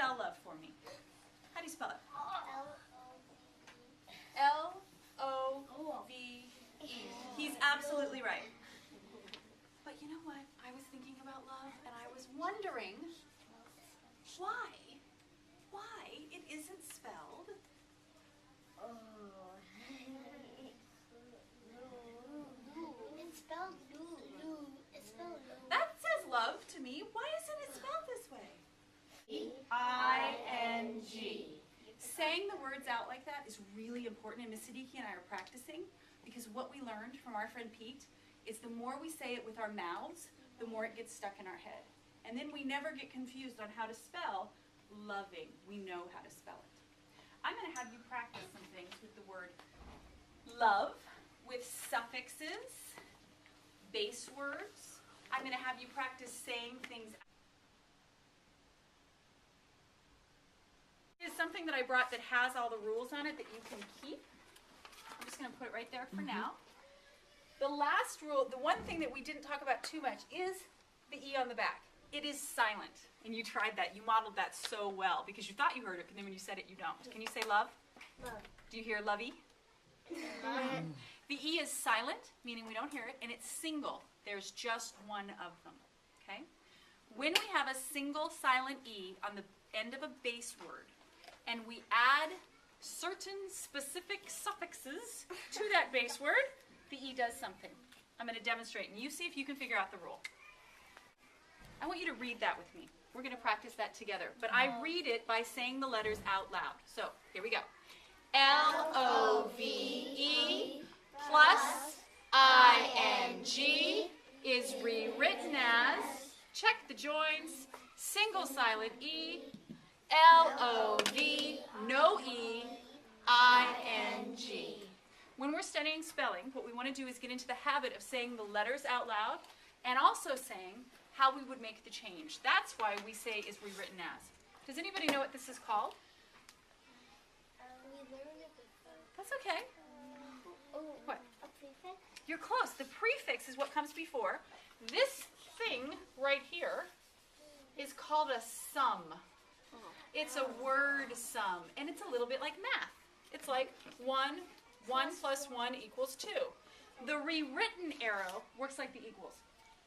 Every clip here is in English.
spell love for me? How do you spell it? L-O-V-E. He's absolutely right. But you know what? I was thinking about love, and I was wondering why it isn't spelled. It's spelled Lou. It's spelled Lou. That says love to me. Why isn't it spelled this way? I-N-G. Saying the words out like that is really important, and Miss Siddiqui and I are practicing, because what we learned from our friend Pete is the more we say it with our mouths, the more it gets stuck in our head. And then we never get confused on how to spell loving. We know how to spell it. I'm going to have you practice some things with the word love, with suffixes, base words. I'm going to have you practice saying things. There's something that I brought that has all the rules on it that you can keep. I'm just going to put it right there for now. The last rule, the one thing that we didn't talk about too much, is the E on the back. It is silent. And you tried that. You modeled that so well because you thought you heard it, and then when you said it, you don't. Can you say love? Love. Do you hear lovey? The E is silent, meaning we don't hear it, and it's single. There's just one of them. Okay? When we have a single silent E on the end of a base word, and we add certain specific suffixes to that base word, the E does something. I'm going to demonstrate, and you see if you can figure out the rule. I want you to read that with me. We're going to practice that together. But I read it by saying the letters out loud. So, here we go. L-O-V-E plus I-N-G is rewritten as, check the joins, single silent E, L-O-V, no E, I-N-G. When we're studying spelling, what we want to do is get into the habit of saying the letters out loud and also saying how we would make the change. That's why we say is rewritten as. Does anybody know what this is called? We learned it before. That's okay. What? A prefix? You're close. The prefix is what comes before. This thing right here is called a sum. It's a word sum, and it's a little bit like math. It's like 1 plus 1 equals 2. The rewritten arrow works like the equals,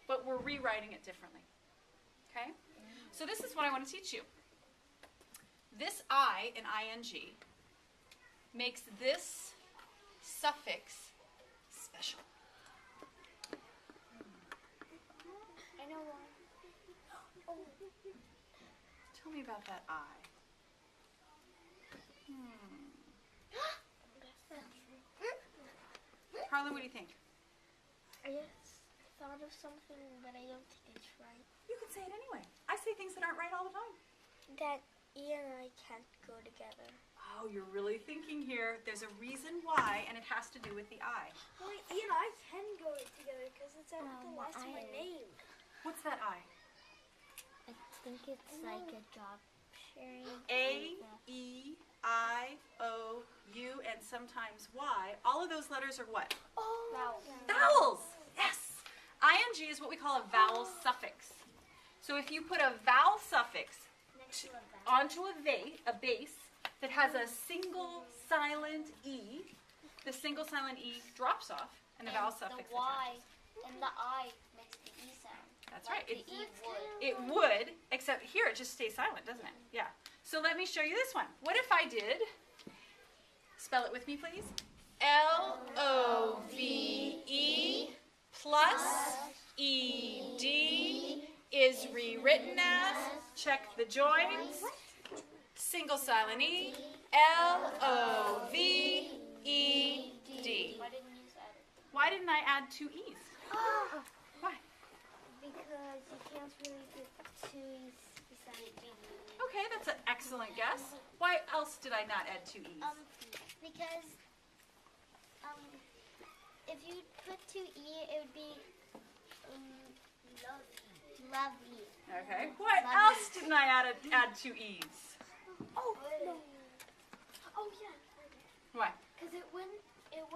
but we're rewriting it differently. Okay? So this is what I want to teach you. This I in ing makes this suffix special. I know one. Oh. Tell me about that I. Harlan, what do you think? I just thought of something, but I don't think it's right. You can say it anyway. I say things that aren't right all the time. That E and I can't go together. Oh, you're really thinking here. There's a reason why, and it has to do with the I. Well, E and I can go together because it's at the last of my name. What's that I? I think it's like a job sharing. A, E, I, O, U, and sometimes Y. All of those letters are what? Oh, Vowels! Yes! ing is what we call a vowel suffix. So if you put a vowel suffix onto a base that has a single silent E, the single silent E drops off, and the vowel suffix the Y attaches. and the I makes the E sound. That's like right. The E would. It would, except here it just stays silent, doesn't it? Yeah. So let me show you this one. What if I did, spell it with me please, L-O-V-E plus E-D is rewritten as, check the joins, single silent E, L-O-V-E-D. Why didn't I add 2 E's? Why? Because you can't really get 2 E's beside D. Okay, that's an excellent guess. Why else did I not add 2 E's? Because if you put 2 E, it would be lovely. Okay. What else didn't I add 2 E's? Oh no. Oh yeah. Why? Because it wouldn't make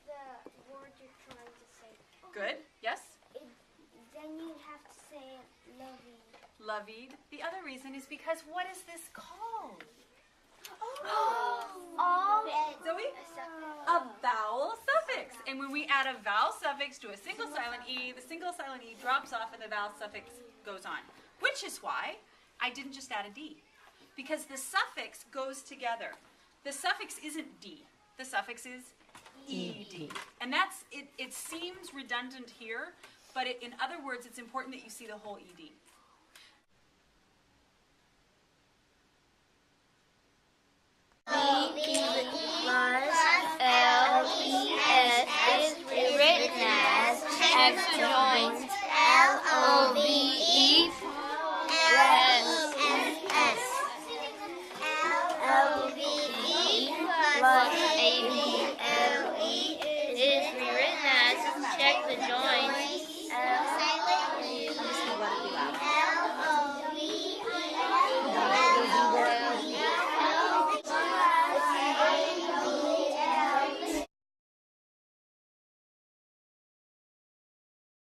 the word you're trying to say. Good. Yes? Then you'd have to say it lovied. The other reason is because what is this called? Zoe? A vowel suffix. And when we add a vowel suffix to a single silent E, the single silent E drops off and the vowel suffix goes on. Which is why I didn't just add a D. Because the suffix goes together. The suffix isn't D. The suffix is ED. And that's, it seems redundant here, but in other words, it's important that you see the whole ED. E